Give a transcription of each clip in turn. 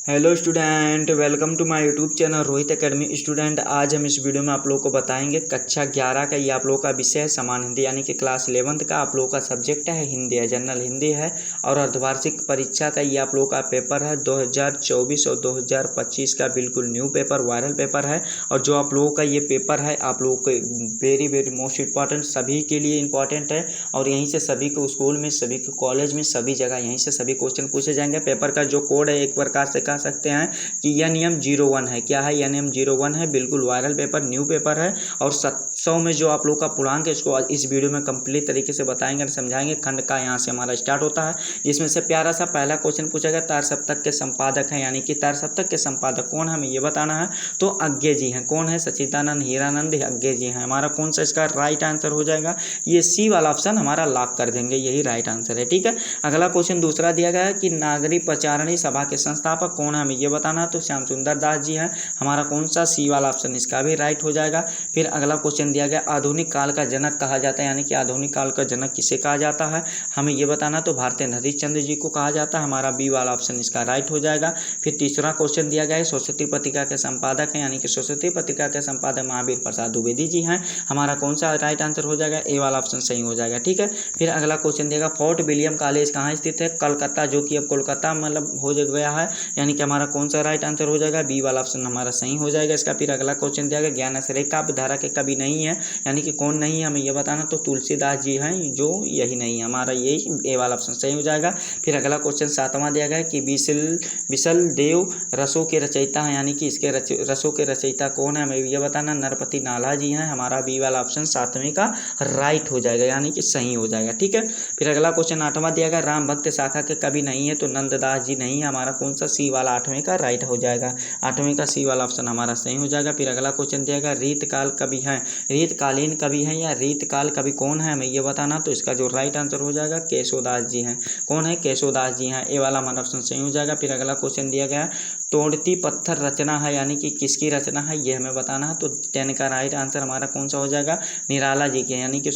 Hello student, welcome to my YouTube channel Rohit Academy. Student, आज हम इस वीडियो में आप लोगों को बताएंगे कक्षा 11 का ये आप लोगों का विषय है समान हिंदी, यानी कि क्लास 11th का आप लोगों का सब्जेक्ट है हिंदी है, जनरल हिंदी है। और अर्धवार्षिक परीक्षा का ये आप लोगों का पेपर है 2024 और 2025 का, बिल्कुल न्यू पेपर, वायरल पेपर है। और जो आप लोगों का ये पेपर है आप लोगों को वेरी वेरी मोस्ट इंपॉर्टेंट, सभी के लिए इंपॉर्टेंट है। और यहीं से सभी को स्कूल में, सभी को कॉलेज में, सभी जगह यहीं से सभी क्वेश्चन पूछे जाएंगे। पेपर का जो कोड है एक प्रकार से कह सकते हैं कि यह नियम 01 है। क्या है? यह नियम 01 है, बिल्कुल वायरल पेपर, न्यू पेपर है। और 700 में जो आप लोग का पूर्णांक है इसको इस वीडियो में कंप्लीट तरीके से बताएंगे और समझाएंगे। खंड का यहाँ से हमारा स्टार्ट होता है, जिसमें से प्यारा सा पहला क्वेश्चन पूछा गया, तार सप्तक के संपादक हैं, यानी कि तार सप्तक के संपादक कौन है हमें ये बताना है। तो अज्ञे जी हैं। कौन है? सच्चिदानंद हीरानंद अज्ञे जी हैं। हमारा कौन सा इसका राइट आंसर हो जाएगा? ये सी वाला ऑप्शन हमारा लॉक कर देंगे, यही राइट आंसर है। ठीक है, अगला क्वेश्चन दूसरा दिया गया है कि नागरिक प्रचारणी सभा के संस्थापक कौन है हमें ये बताना। तो श्याम सुंदर दास जी हैं। हमारा कौन सा? सी वाला ऑप्शन इसका भी राइट हो जाएगा। फिर अगला क्वेश्चन दिया गया, आधुनिक काल का जनक कहा जाता है, यानी कि आधुनिक काल का जनक किसे कहा जाता है हमें ये बताना। तो भारतेय हरिश्चंद्र जी को कहा जाता है। हमारा बी वाला ऑप्शन इसका राइट हो जाएगा। फिर तीसरा क्वेश्चन दिया गया है, सरस्वती पत्रिका के संपादक हैं, यानी कि सरस्वती पत्रिका के संपादक महावीर प्रसाद द्विवेदी जी हैं। हमारा कौन सा राइट आंसर हो जाएगा? ए वाला ऑप्शन सही हो जाएगा। ठीक है, फिर अगला क्वेश्चन दिएगा, फोर्ट विलियम कॉलेज कहाँ स्थित है? कलकत्ता, जो कि अब कोलकाता मतलब हो गया है, यानी कि हमारा कौन सा राइट आंसर हो जाएगा? बी वाला ऑप्शन हमारा सही हो जाएगा इसका। फिर अगला क्वेश्चन दिया गया, ज्ञान आश्रय काव्य धारा के कवि नहीं है, यानी कि कौन नहीं है हमें ये बताना। तो तुलसीदास जी हैं, जो यही नहीं है, हमारा यही ए वाला ऑप्शन सही हो जाएगा। फिर अगला क्वेश्चन सातवां दिया गया है कि विशल देव रसों के रचयिता हैं, यानी कि इसके रसों के रचयिता कौन है हमें ये बताना। नरपति नाला जी हैं। हमारा बी वाला ऑप्शन सातवें का राइट हो जाएगा, यानी कि सही हो जाएगा। ठीक है, फिर अगला क्वेश्चन आठवां दिया गया, राम भक्त शाखा के कवि नहीं है, तो नंददास जी नहीं है। हमारा कौन सा? सी वाला आठवें का राइट हो जाएगा, आठवें का सी वाला ऑप्शन हमारा सही हो जाएगा। फिर अगला क्वेश्चन दिया गया, रीतकाल कवि हैं, रीतकालीन कवि हैं या रीतकाल कवि कौन है हमें ये बताना। तो इसका जो राइट आंसर हो जाएगा केशवदास जी हैं। कौन है? केशवदास जी हैं। ए वाला हमारा ऑप्शन सही हो जाएगा। फिर अगला क्वेश्चन दिया गया, तोड़ती पत्थर रचना है, यानी कि किसकी रचना है ये हमें बताना है। तो 10 का राइट आंसर हमारा कौन सा हो जाएगा? निराला जी के, यानी कि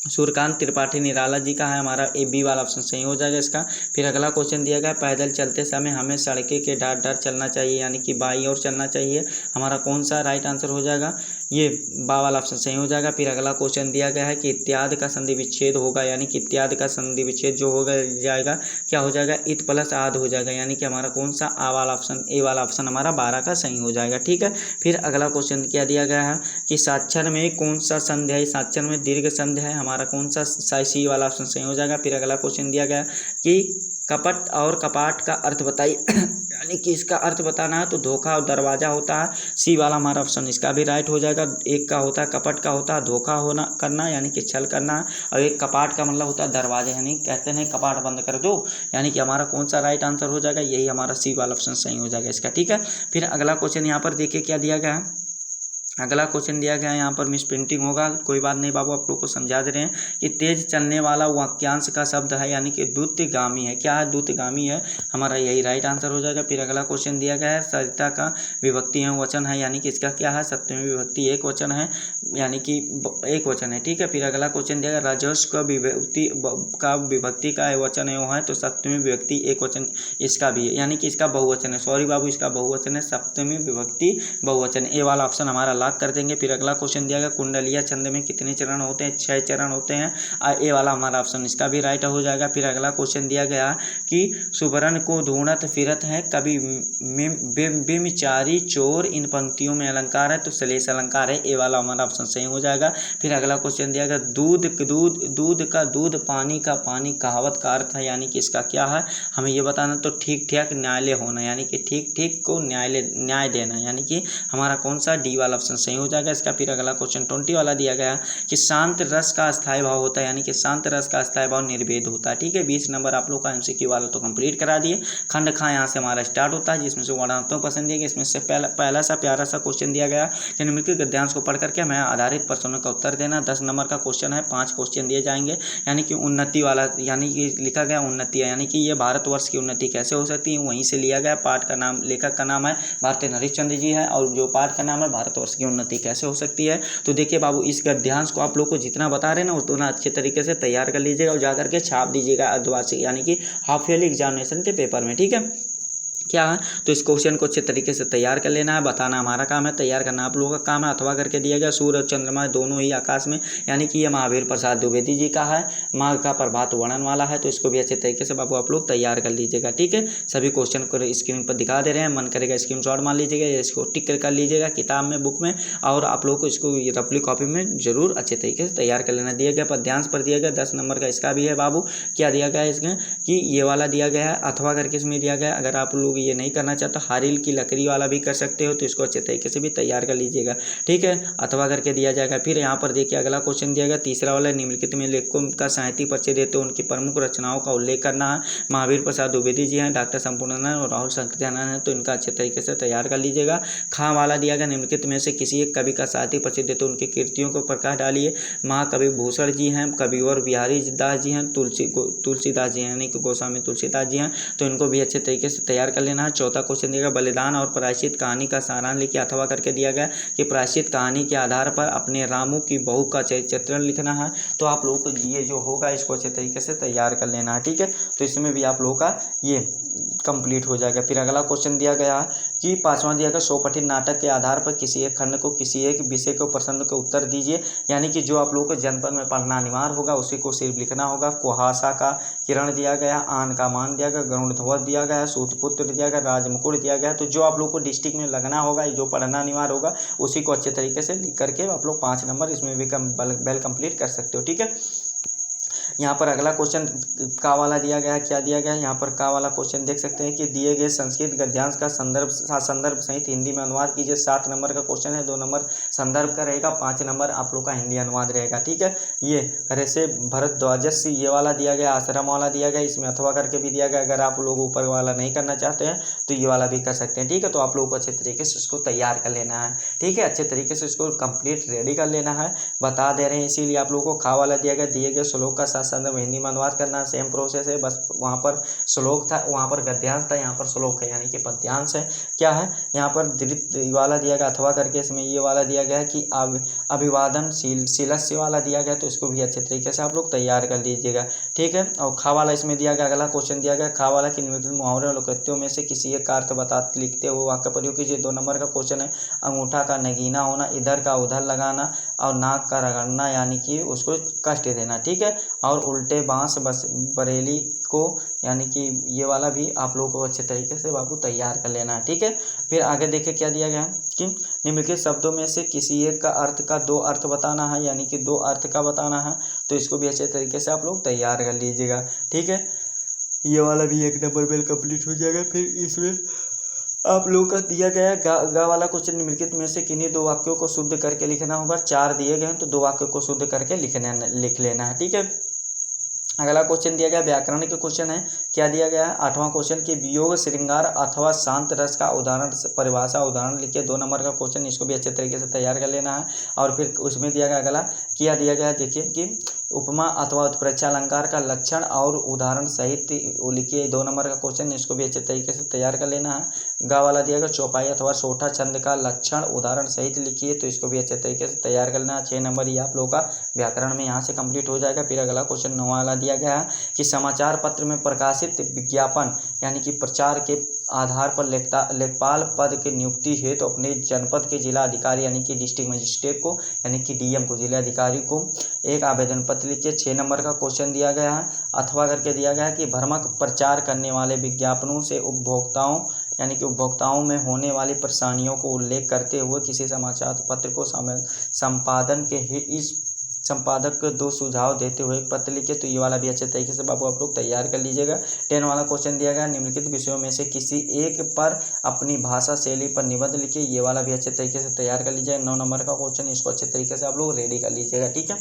सूर्यकांत त्रिपाठी निराला जी का है। हमारा ए बी वाला ऑप्शन सही हो जाएगा इसका। फिर अगला क्वेश्चन दिया गया, पैदल चलते समय हमें सड़के के डार डार चलना चाहिए, यानी कि बाई ओर चलना चाहिए। हमारा कौन सा राइट आंसर हो जाएगा? ये बा वाला ऑप्शन सही हो जाएगा। फिर अगला क्वेश्चन दिया गया है कि इत्यादि का संधि विच्छेद होगा, यानी कि इत्यादि का संधि विच्छेद जो होगा जाएगा क्या हो जाएगा? इत प्लस आद हो जाएगा, यानी कि हमारा कौन सा? आ वाला ऑप्शन, ए वाला ऑप्शन हमारा 12 का सही हो जाएगा। ठीक है, फिर अगला क्वेश्चन क्या दिया गया है कि साक्षर में कौन सा संधि है? साक्षर में दीर्घ संधि है। हमारा कौन सा? सी वाला ऑप्शन सही हो जाएगा। फिर अगला क्वेश्चन दिया गया कि कपट और कपाट का अर्थ बताइए यानी कि इसका अर्थ बताना है। तो धोखा और दरवाजा होता है। सी वाला हमारा ऑप्शन इसका भी राइट हो जाएगा। एक का होता है कपट का होता है धोखा होना करना, यानी कि छल करना, और एक कपाट का मतलब होता है दरवाजा, यानी कहते हैं कपाट बंद कर दो, यानी कि हमारा कौन सा राइट आंसर हो जाएगा? यही हमारा सी वाला ऑप्शन सही हो जाएगा इसका। ठीक है, फिर अगला क्वेश्चन यहाँ पर देखिए क्या दिया गया है। अगला क्वेश्चन दिया गया है, यहाँ पर मिस प्रिंटिंग होगा, कोई बात नहीं बाबू, आप लोग को समझा दे रहे हैं कि तेज चलने वाला वाक्यांश का शब्द है, यानी कि द्रुतगामी है। क्या है? द्रुतगामी है। हमारा यही राइट आंसर हो जाएगा। फिर अगला क्वेश्चन दिया गया है, सरिता का विभक्ति है वचन है, यानी कि इसका क्या है? सप्तमी विभक्ति एक वचन है, यानी कि एक वचन है। ठीक है, फिर अगला क्वेश्चन दिया गया, राजस्व का विभक्ति का वचन है वो है, तो सप्तमी विभक्ति एक वचन इसका भी है, यानी कि इसका बहुवचन है। सॉरी बाबू, इसका बहुवचन है, सप्तमी विभक्ति बहुवचन। ए वाला ऑप्शन हमारा कर देंगे। फिर अगला क्वेश्चन दिया गया, कुंडलिया छंद में कितने चरण होते हैं? 6 चरण होते हैं। ए वाला हमारा ऑप्शन इसका भी राइट हो जाएगा। फिर अगला क्वेश्चन दिया गया कि सुवर्ण को ढूंढत फिरत है कभी बेमिचारी चोर, इन पंक्तियों में अलंकार है, तो श्लेष अलंकार है। ए वाला हमारा ऑप्शन सही हो जाएगा। फिर अगला क्वेश्चन दिया गया, दूध का दूध, पानी का पानी, कहावत का अर्थ है, यानी कि इसका क्या है हमें ये बताना। तो ठीक ठाक न्यायालय होना, यानी कि ठीक ठीक को न्याय देना, यानी कि हमारा कौन सा? डी वाला ऑप्शन सही हो जाएगा इसका। फिर अगला क्वेश्चन 20 वाला दिया गया कि शांत रस का अस्थायी भाव होता है, यानी कि शांत रस का अस्थायी भाव निर्वेद होता है। ठीक है, 20 नंबर आप लोग का एमसीक्यू वाला तो कंप्लीट करा दिए। खंड खा यहाँ से हमारा स्टार्ट होता है, जिसमें से वर्णात्मक पसंद दिया गया। इसमें से पहला सा प्यारा सा क्वेश्चन दिया गया कि निम्नलिखित गद्यांश को पढ़ करके हमें आधारित प्रश्नों का उत्तर देना। 10 नंबर का क्वेश्चन है, 5 क्वेश्चन दिए जाएंगे, यानी कि उन्नति वाला, यानी कि लिखा गया उन्नति है, यानी कि ये भारतवर्ष की उन्नति कैसे हो सकती है, वहीं से लिया गया। पाठ का नाम, लेखक का नाम है भारतेय हरिश्चंद्र जी है, और जो पाठ का नाम है भारतवर्ष की उन्नति कैसे हो सकती है। तो देखिए बाबू, इस गद्यांश को आप लोग को जितना बता रहे हैं ना उतना अच्छे तरीके से तैयार कर लीजिएगा और जाकर के छाप दीजिएगा अर्धवार्षिक, यानी कि हाफ ईयरली एग्जामिनेशन के पेपर में। ठीक है, क्या है, तो इस क्वेश्चन को अच्छे तरीके से तैयार कर लेना है, बताना हमारा काम है, तैयार करना आप लोगों का काम है। अथवा करके दिया गया सूर्य और चंद्रमा दोनों ही आकाश में, यानी कि ये महावीर प्रसाद द्विवेदी जी का है, माघ का प्रभात वर्णन वाला है, तो इसको भी अच्छे तरीके से बाबू आप लोग तैयार कर लीजिएगा। ठीक है, सभी क्वेश्चन को स्क्रीन पर दिखा दे रहे हैं, मन करेगा स्क्रीनशॉट मार लीजिएगा या इसको टिक कर लीजिएगा किताब में, बुक में, और आप लोग को इसको रफली कॉपी में जरूर अच्छे तरीके से तैयार कर लेना। दिया गया पद्यांश पर दिया गया 10 नंबर का इसका भी है बाबू। क्या दिया गया है इसमें कि ये वाला दिया गया है अथवा करके इसमें दिया गया है। अगर आप लोग ये नहीं करना चाहते हारिल की लकड़ी वाला भी कर सकते हो, तो इसको अच्छे तरीके से भी तैयार कर लीजिएगा। ठीक है, अथवा करके दिया जाएगा। फिर यहाँ पर देखिए अगला क्वेश्चन दिया गया तीसरा वाला, निम्नलिखित में लेखकों का साहित्यिक परिचय देते उनकी प्रमुख रचनाओं का उल्लेख करना है। महावीर प्रसाद द्विवेदी जी हैं, डॉक्टर संपूर्णानंद और राहुल शंकराचार्य हैं, तो इनका अच्छे तरीके से तैयार कर लीजिएगा। खा वाला दिया गया, निम्नलिखित में से किसी एक कवि का साहित्यिक परिचय देते उनकी कृतियों को प्रकाश डालिए। महाकवि भूषण जी हैं, कविवर बिहारी दास जी हैं, तुलसीदास जी हैं, यानी कि गोस्वामी तुलसीदास जी हैं, तो इनको भी अच्छे तरीके से तैयार कर लेना है। चौथा क्वेश्चन दिया गया बलिदान और प्रायश्चित कहानी का सारांश लिखिए। अथवा करके दिया गया कि प्रायश्चित कहानी के आधार पर अपने रामू की बहू का चित्रण लिखना है, तो आप लोगों को ये जो होगा इसको अच्छे तरीके से तैयार कर लेना है। ठीक है, तो इसमें भी आप लोगों का ये कंप्लीट हो जाएगा। फिर अगला क्वेश्चन दिया गया कि पांचवा दिया गया स्वपठित नाटक के आधार पर किसी एक खंड को किसी एक विषय को प्रश्न के उत्तर दीजिए, यानी कि जो आप लोगों को जनपद में पढ़ना अनिवार्य होगा उसी को सिर्फ लिखना होगा। कुहासा का किरण दिया गया, आन का मान दिया गया, गरुड़ ध्वज दिया गया, सूतपुत्र दिया गया, राजमुकुट दिया गया। तो जो आप लोग को डिस्ट्रिक्ट में लगना होगा, जो पढ़ना अनिवार्य होगा उसी को अच्छे तरीके से लिख करके आप लोग 5 नंबर इसमें भी वेल कंप्लीट कर सकते हो। ठीक है, यहाँ पर अगला क्वेश्चन का वाला दिया गया है। क्या दिया गया है यहाँ पर का वाला क्वेश्चन देख सकते हैं कि दिए गए संस्कृत गद्यांश का संदर्भ सहित हिंदी में अनुवाद कीजिए। 7 नंबर का क्वेश्चन है, 2 नंबर संदर्भ का रहेगा, 5 नंबर आप लोग का हिंदी अनुवाद रहेगा। ठीक है, ये ऋषि भरद्वाजस्य ये वाला दिया गया, आश्रम वाला दिया गया, इसमें अथवा करके भी दिया गया। अगर आप लोग ऊपर वाला नहीं करना चाहते हैं तो ये वाला भी कर सकते हैं। ठीक है, तो आप लोगों को अच्छे तरीके से इसको तैयार कर लेना है। ठीक है, अच्छे तरीके से इसको कंप्लीट रेडी कर लेना है, बता दे रहे हैं। इसीलिए आप लोगों को खा वाला दिया गया, दिए गए श्लोक का संदर्भ हिंदी में अनुवाद करना, सेम प्रोसेस है, बस वहाँ पर श्लोक था, वहाँ पर गद्यांश था, यहाँ पर श्लोक है, यानी कि पद्यांश है। क्या है यहाँ पर द्वितीय वाला दिया गया अथवा करके, इसमें ये वाला दिया गया है कि अभिवादन शीलस्य वाला दिया गया, तो इसको भी अच्छे तरीके से आप लोग तैयार कर लीजिएगा। ठीक है, और खा वाला इसमें दिया गया, अगला क्वेश्चन दिया गया खा वाला कि निम्नलिखित मुहावरे और लोकोक्तियों में से किसी एक का अर्थ बता लिखते हुए वाक्य प्रयोग कीजिए। 2 नंबर का क्वेश्चन है अंगूठा का नगीना होना, इधर का उधर लगाना और नाक का रगड़ना, यानी कि उसको कष्ट देना। ठीक है, और उल्टे बांस बस बरेली को, यानी कि ये वाला भी आप लोगों को अच्छे तरीके से बाबू तैयार कर लेना है। ठीक है, फिर आगे देखिए क्या दिया गया है कि निम्नलिखित शब्दों में से किसी एक का अर्थ का 2 अर्थ बताना है, यानी कि 2 अर्थ का बताना है, तो इसको भी अच्छे तरीके से आप लोग तैयार कर लीजिएगा। ठीक है, ये वाला भी 1 नंबर वेल कंप्लीट हो जाएगा। फिर इसमें आप लोगों का दिया गया है गा वाला क्वेश्चन, निम्नलिखित में से किन्हीं 2 वाक्यों को शुद्ध करके लिखना होगा। 4 दिए गए हैं तो 2 वाक्यों को शुद्ध करके लिख लेना है। ठीक है, अगला क्वेश्चन दिया गया व्याकरण के क्वेश्चन है। क्या दिया गया है 8वां क्वेश्चन की वियोग श्रृंगार अथवा शांत रस का उदाहरण परिभाषा उदाहरण लिखिए। 2 नंबर का क्वेश्चन, इसको भी अच्छे तरीके से तैयार कर लेना है। और फिर उसमें दिया गया अगला क्या दिया गया देखिए कि उपमा अथवा उत्प्रेक्षा अलंकार का लक्षण और उदाहरण सहित लिखिए। 2 नंबर का क्वेश्चन, इसको भी अच्छे तरीके से तैयार कर लेना है। गा वाला दिया गया चौपाई अथवा सोठा छंद का लक्षण उदाहरण सहित लिखिए, तो इसको भी अच्छे तरीके से तैयार कर लेना है। 6 नंबर ये आप लोगों का व्याकरण में यहाँ से कंप्लीट हो जाएगा। फिर अगला क्वेश्चन 9 वाला दिया गया है कि समाचार पत्र में प्रकाशित विज्ञापन, यानी कि प्रचार के आधार पर लेखपाल पद की नियुक्ति हेतु तो अपने जनपद के जिला अधिकारी, यानी कि डिस्ट्रिक्ट मजिस्ट्रेट को, यानी कि डीएम को, जिला अधिकारी को एक आवेदन पत्र लिखिए। 6 नंबर का क्वेश्चन दिया गया है अथवा करके दिया गया है कि भ्रामक प्रचार करने वाले विज्ञापनों से उपभोक्ताओं, यानी कि उपभोक्ताओं में होने वाली परेशानियों को उल्लेख करते हुए किसी समाचार पत्र को संपादन के इस संपादक को 2 सुझाव देते हुए एक पत्र लिखे, तो ये वाला भी अच्छे तरीके से बाबू आप लोग तैयार कर लीजिएगा। 10 वाला क्वेश्चन दिया गया निम्नलिखित विषयों में से किसी एक पर अपनी भाषा शैली पर निबंध लिखिए, ये वाला भी अच्छे तरीके से तैयार कर लीजिएगा। 9 नंबर का क्वेश्चन, इसको अच्छे तरीके से आप लोग रेडी कर लीजिएगा। ठीक है,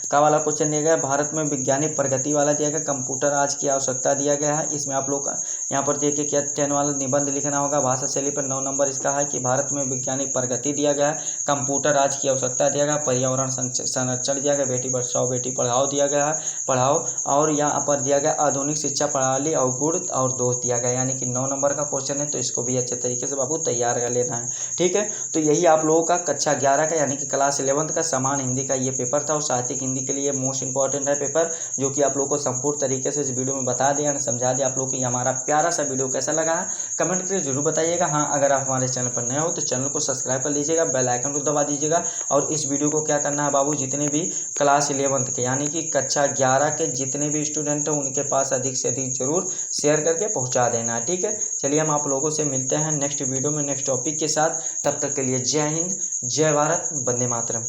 का वाला क्वेश्चन दिया गया भारत में वैज्ञानिक प्रगति वाला दिया गया कंप्यूटर आज की आवश्यकता दिया गया है। इसमें आप लोग यहाँ पर देखिए क्या 10 वाला निबंध लिखना होगा भाषा शैली पर। 9 नंबर इसका है कि भारत में वैज्ञानिक प्रगति दिया गया है, कंप्यूटर आज की आवश्यकता दिया गया, पर्यावरण संरक्षण दिया गया, बेटी बचाओ बेटी पढ़ाओ दिया गया है, पढ़ाओ, और यहाँ पर दिया गया आधुनिक शिक्षा प्रणाली और गुण और दोष दिया गया, यानी कि 9 नंबर का क्वेश्चन है, तो इसको भी अच्छे तरीके से बाबू तैयार कर लेना है। ठीक है, तो यही आप लोगों का कक्षा 11 का, यानी कि क्लास 11 का समान हिंदी का ये पेपर था, और साहित्यिक हिंदी हिंदी के लिए मोस्ट इंपॉर्टेंट है पेपर, जो कि आप लोग को संपूर्ण तरीके से इस वीडियो में बता दिया, समझा दिया। आप लोग को ये हमारा प्यारा सा वीडियो कैसा लगा है कमेंट करके जरूर बताइएगा। हाँ, अगर आप हमारे चैनल पर नए हो तो चैनल को सब्सक्राइब कर लीजिएगा, बेल आइकन को दबा दीजिएगा। और इस वीडियो को क्या करना है बाबू, जितने भी क्लास 11th के यानी कि कक्षा 11 के जितने भी स्टूडेंट हैं उनके पास अधिक से अधिक जरूर शेयर करके पहुंचा देना है, ठीक है। चलिए हम आप लोगों से मिलते हैं नेक्स्ट वीडियो में नेक्स्ट टॉपिक के साथ। तब तक के लिए जय हिंद, जय भारत, वंदे मातरम।